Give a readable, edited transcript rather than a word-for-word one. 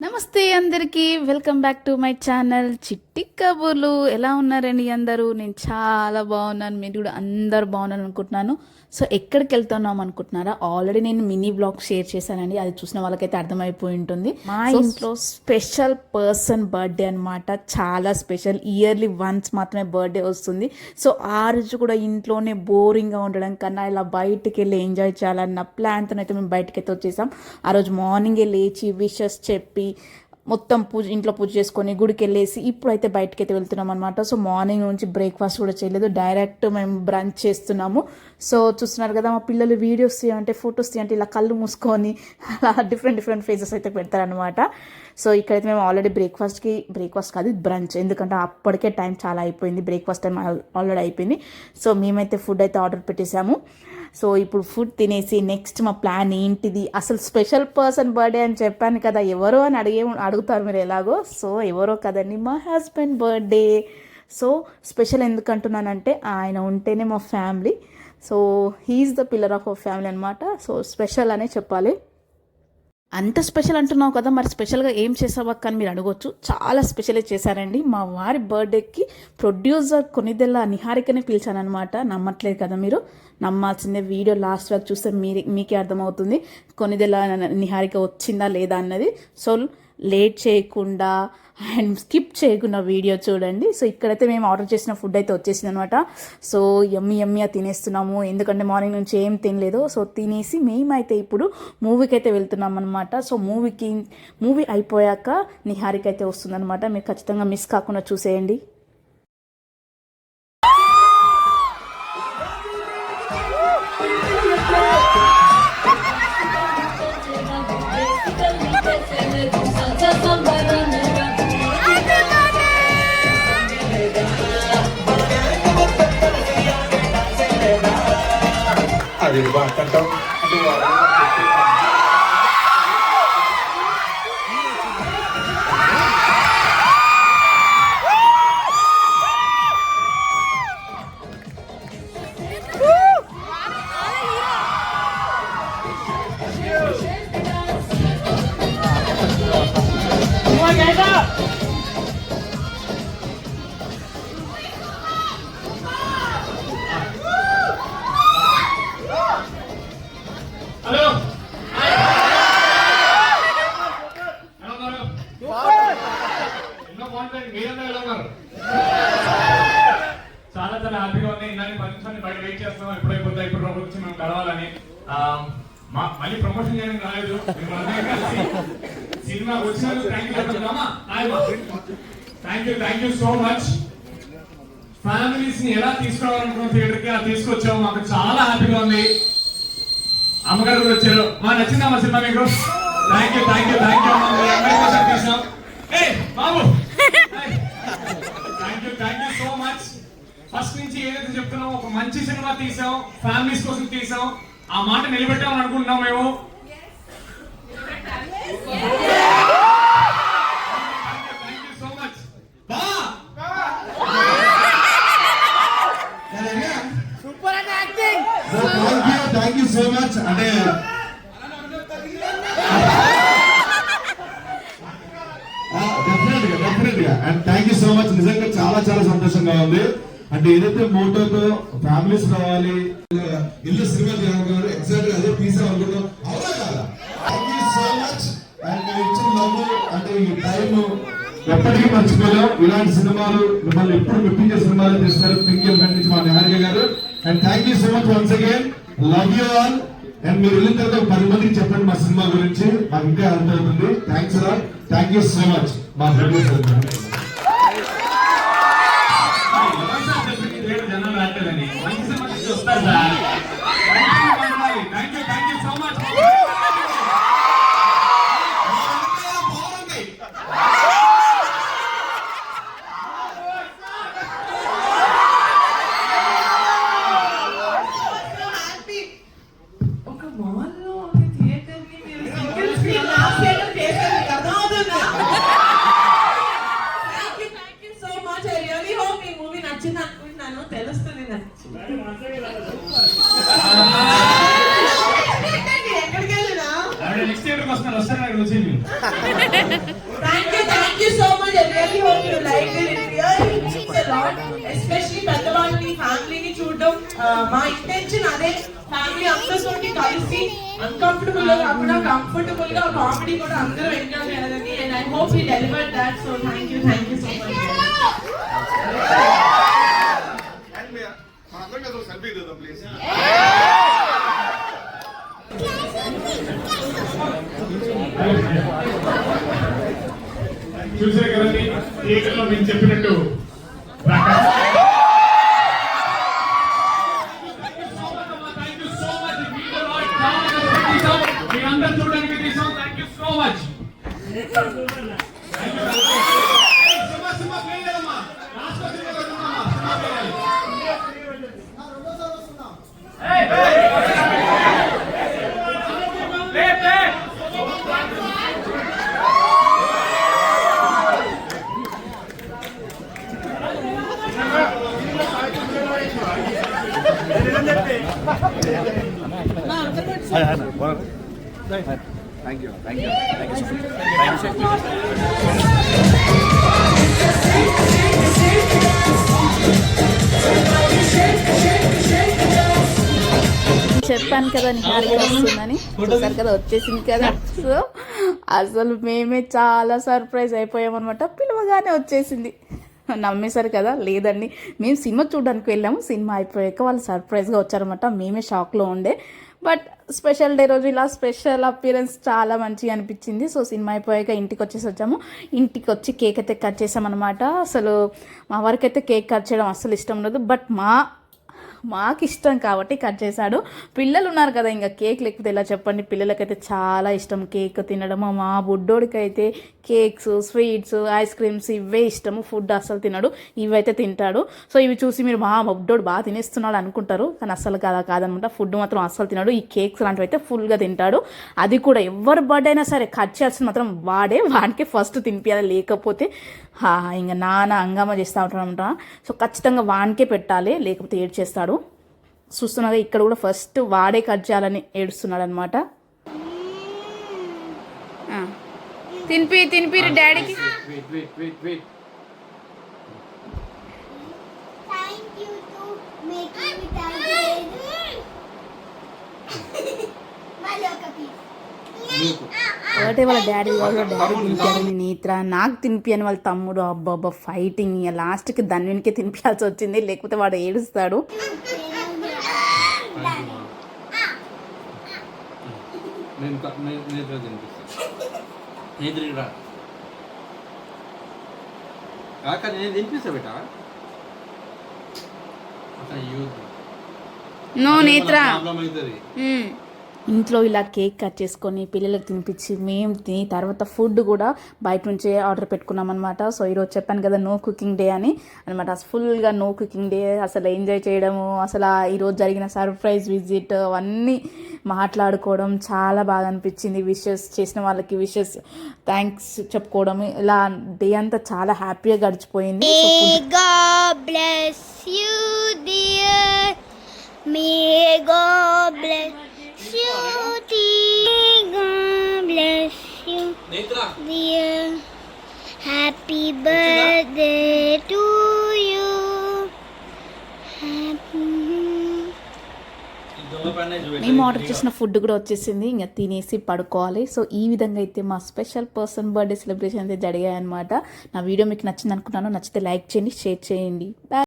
నమస్తే అందరికీ welcome back to my channel చిట్టి కబుర్లు. ఎలా ఉన్నారండి అందరూ? నేను చాలా బాగున్నాను, మీరు కూడా అందరు బాగున్నాను అనుకుంటున్నాను. సో ఎక్కడికి వెళ్తున్నాం అనుకుంటున్నారా? ఆల్రెడీ నేను మినీ బ్లాగ్ షేర్ చేశానండి, అది చూసిన వాళ్ళకైతే అర్థమైపోయి ఉంటుంది. మా ఇంట్లో స్పెషల్ పర్సన్ బర్త్డే అనమాట, చాలా స్పెషల్. ఇయర్లీ వన్స్ మాత్రమే బర్త్డే వస్తుంది. సో ఆ రోజు కూడా ఇంట్లోనే బోరింగ్గా ఉండడం కన్నా ఇలా బయటికి వెళ్ళి ఎంజాయ్ చేయాలన్న ప్లాన్తో అయితే మేము బయటకి అయితే వచ్చేసాం. ఆ రోజు మార్నింగే లేచి విషెస్ చెప్పి మొత్తం ఇంట్లో పూజ చేసుకొని గుడికి వెళ్ళేసి ఇప్పుడైతే బయటకి అయితే వెళ్తున్నాం అనమాట. సో మార్నింగ్ నుంచి బ్రేక్ఫాస్ట్ కూడా చేయలేదు, డైరెక్ట్ మేము బ్రంచ్ చేస్తున్నాము. సో చూస్తున్నారు కదా, మా పిల్లలు వీడియోస్ తీయంటే ఫొటోస్ తీయంటే ఇలా కళ్ళు మూసుకొని అలా డిఫరెంట్ ఫేసెస్ అయితే పెడతారనమాట. సో ఇక్కడైతే మేము ఆల్రెడీ బ్రేక్ఫాస్ట్ కాదు బ్రంచ్, ఎందుకంటే అప్పటికే టైం చాలా అయిపోయింది, బ్రేక్ఫాస్ట్ టైం ఆల్రెడీ అయిపోయింది. సో మేమైతే ఫుడ్ అయితే ఆర్డర్ పెట్టేశాము. సో ఇప్పుడు ఫుడ్ తినేసి నెక్స్ట్ మా ప్లాన్ ఏంటిది, అసలు స్పెషల్ పర్సన్ బర్త్డే అని చెప్పాను కదా, ఎవరో అని అడుగుతారు మీరు ఎలాగో. సో ఎవరో కదండి, మా హస్బెండ్ బర్త్డే. సో స్పెషల్ ఎందుకు అంటున్నానంటే ఆయన ఉంటేనే మా family. So he is the pillar of our family అనమాట. సో స్పెషల్ అనే చెప్పాలి. అంత స్పెషల్ అంటున్నావు కదా, మరి స్పెషల్గా ఏం చేసావా అని మీరు అడగొచ్చు. చాలా స్పెషలే చేశారండి. మా వారి బర్త్డేకి ప్రొడ్యూసర్ కొనిదెల నిహారికనే పిలిచానమాట. నమ్మట్లేదు కదా మీరు, నమ్మాల్సిందే. వీడియో లాస్ట్ వరకు చూస్తే మీకే అర్థమవుతుంది కొనిదెల నిహారిక వచ్చిందా లేదా అన్నది. సో లేట్ చేయకుండా అండ్ స్కిప్ చేయకుండా వీడియో చూడండి. సో ఇక్కడైతే మేము ఆర్డర్ చేసిన ఫుడ్ అయితే వచ్చేసింది అనమాట. సో యమ్మీగా తినేస్తున్నాము, ఎందుకంటే మార్నింగ్ నుంచి ఏం తినలేదు. సో తినేసి మేమైతే ఇప్పుడు మూవీకి అయితే వెళ్తున్నాం అనమాట. సో మూవీ అయిపోయాక నిహారిక అయితే వస్తుందన్నమాట. మీరు ఖచ్చితంగా మిస్ కాకుండా చూసేయండి. అది బాగుంటాం అంటే చాలా చాలా హ్యాపీగా ఉంది. ఇలాంటి 10 నిమిషాలు బయట వెయిట్ చేస్తాం, ఎప్పుడైపోతా ఇప్పుడు రోజు వచ్చి మేము కలవాలని. మళ్ళీ ప్రమోషన్ చేయడానికి రాలేదు, సినిమా వచ్చినందుకు thank you so much. Families ని ఎలా తీసుకురావాలనుకున్న థియేటర్ కి తీసుకొచ్చాము, మాకు చాలా హ్యాపీగా ఉంది. అమ్మగారు కూడా వచ్చారు. నచ్చిందా మా సినిమా మీకు? థ్యాంక్ యూ తీసాం. బాబు thank you so much. First నుంచి ఏదైతే చెప్తున్నాం, ఒక మంచి సినిమా తీసాం, ఫ్యామిలీస్ కోసం తీసాం, ఆ మాట నిలబెట్టామని అనుకుంటున్నాం మేము. So much. Thank you so much. అంటే డెఫినెట్గా and thank you so much. నిజంగా చాలా చాలా సంతోషంగా ఉంది. అంటే ఏదైతే మోటోతో ఫ్యామిలీస్ రావాలి, ఇల్లు సినిమా తీయాలనుకున్నారు, ఎగ్జాక్ట్ అదే తీసాం అనుకుంటాం. అవునా కదా? Thank you so much. And మీరు ఇచ్చిన లవ్ అంటే ఈ టైం ఎప్పటికీ మర్చిపోలేం. ఇలాంటి సినిమాలు మిమ్మల్ని ఎప్పుడు మెప్పించే సినిమాలు తీస్తారు పింకిల్ నుంచి మా నిహారిక గారు. And thank you so much once again. Love you all. And మీరు వెళ్ళిన తర్వాత 10 మందికి చెప్పండి మా సినిమా గురించి, మాకు ఇంకా అర్థమవుతుంది. Thanks a lot. Thank you so much. మా ప్రొడ్యూసర్ జనాలు రావట్లేదని మంచి సినిమా తీసి వస్తారు sir. Thank you so much. Thank you so much. I really hope you liked it. It really means a lot, especially పెద్దవాళ్ళని ఫ్యామిలీని చూడడం. మా ఇంటెన్షన్ అదే, ఫ్యామిలీ అందరితోటి కలిసి అన్కంఫర్టబుల్ గా కాకుండా కంఫర్టబుల్ గా కామెడీ కూడా అందరూ ఎంజాయ్ చేయాలని. And I hope he delivered that. So thank you so much. చూసారు కదండి, థియేటర్లో మేము చెప్పినట్టు మీరందరూ చూడడానికి తీసాం. Thank you so much. Thank you so much. చెప్పాను కదా నిహారిక వస్తుందని. చూసారు కదా, వచ్చేసింది కదా. సో అసలు మేమే చాలా సర్ప్రైజ్ అయిపోయామన్నమాట. పిలవగానే వచ్చేసింది. నమ్మేశారు కదా? లేదండి, మేము సినిమా చూడడానికి వెళ్ళాము. సినిమా అయిపోయాక వాళ్ళు సర్ప్రైజ్గా వచ్చారన్నమాట. మేమే షాక్లో ఉండే. బట్ స్పెషల్ డే రోజు ఇలా స్పెషల్ అపియరెన్స్ చాలా మంచిగా అనిపించింది. సో సినిమా అయిపోయాక ఇంటికి వచ్చాము. ఇంటికి వచ్చి కేక్ అయితే కట్ చేసామన్నమాట. అసలు మా వారికి అయితే కేక్ కట్ చేయడం అస్సలు ఇష్టం ఉండదు. బట్ మాకు ఇష్టం కాబట్టి కట్ చేశాడు. పిల్లలు ఉన్నారు కదా, ఇంకా కేక్ లేకపోతే ఎలా చెప్పండి. పిల్లలకైతే చాలా ఇష్టం కేక్ తినడం. మా బుడ్డోడికి అయితే కేక్స్, స్వీట్స్, ఐస్ క్రీమ్స్ ఇవే ఇష్టము. ఫుడ్ అస్సలు తినడు, ఇవైతే తింటాడు. సో ఇవి చూసి మీరు మా బుడ్డోడు బాగా తినేస్తున్నాడు అనుకుంటారు, కానీ అస్సలు కాదనమాట. ఫుడ్ మాత్రం అస్సలు తినడు. ఈ కేక్స్ లాంటివి అయితే ఫుల్గా తింటాడు. అది కూడా ఎవరి బర్త్డే అయినా సరే కట్ చేయాల్సింది మాత్రం వాడికే ఫస్ట్ తినిపించాలి. లేకపోతే ఇంకా నాన్న హంగామా చేస్తూ ఉంటాడంట. సో ఖచ్చితంగా వానికే పెట్టాలి, లేకపోతే ఏడ్చేస్తాడు. చూస్తున్నాగా, ఇక్కడ కూడా ఫస్ట్ వాడే కట్ చేయాలని ఏడుస్తున్నాడు అనమాట. తినిపిరు డాడీకి. ఒకటే వాళ్ళ డాడీ తినిపించాలని నేత్ర, నాకు తినిపించని వాళ్ళ తమ్ముడు. అబ్బాబ్బా ఫైటింగ్. ఇక లాస్ట్కి ధన్యునికే తినిపించాల్సి వచ్చింది, లేకపోతే వాడు ఏడుస్తాడు. నో నేత్ర. ఇంట్లో ఇలా కేక్ కట్ చేసుకొని పిల్లలకు తినిపించి మేము తిని తర్వాత ఫుడ్ కూడా బయట నుంచే ఆర్డర్ పెట్టుకున్నాం అనమాట. సో ఈరోజు చెప్పాను కదా నో కుకింగ్ డే అని అనమాట. ఫుల్గా నో కుకింగ్ డే. అసలు ఎంజాయ్ చేయడము, అసలు ఈరోజు జరిగిన సర్ప్రైజ్ విజిట్ అవన్నీ మాట్లాడుకోవడం చాలా బాగా అనిపించింది. విషెస్ చేసిన వాళ్ళకి థ్యాంక్స్ చెప్పుకోవడం, ఇలా డే అంతా చాలా హ్యాపీగా గడిచిపోయింది. Dear, happy birthday to you. మేము ఆర్డర్ చేసిన ఫుడ్ కూడా వచ్చేసింది. ఇంకా తినేసి పడుకోవాలి. సో ఈ విధంగా అయితే మా స్పెషల్ పర్సన్ బర్త్డే సెలబ్రేషన్ అయితే జరిగాయి అనమాట. నా వీడియో మీకు నచ్చింది అనుకుంటున్నాను. నచ్చితే లైక్ చేయండి, షేర్ చేయండి. బాయ్.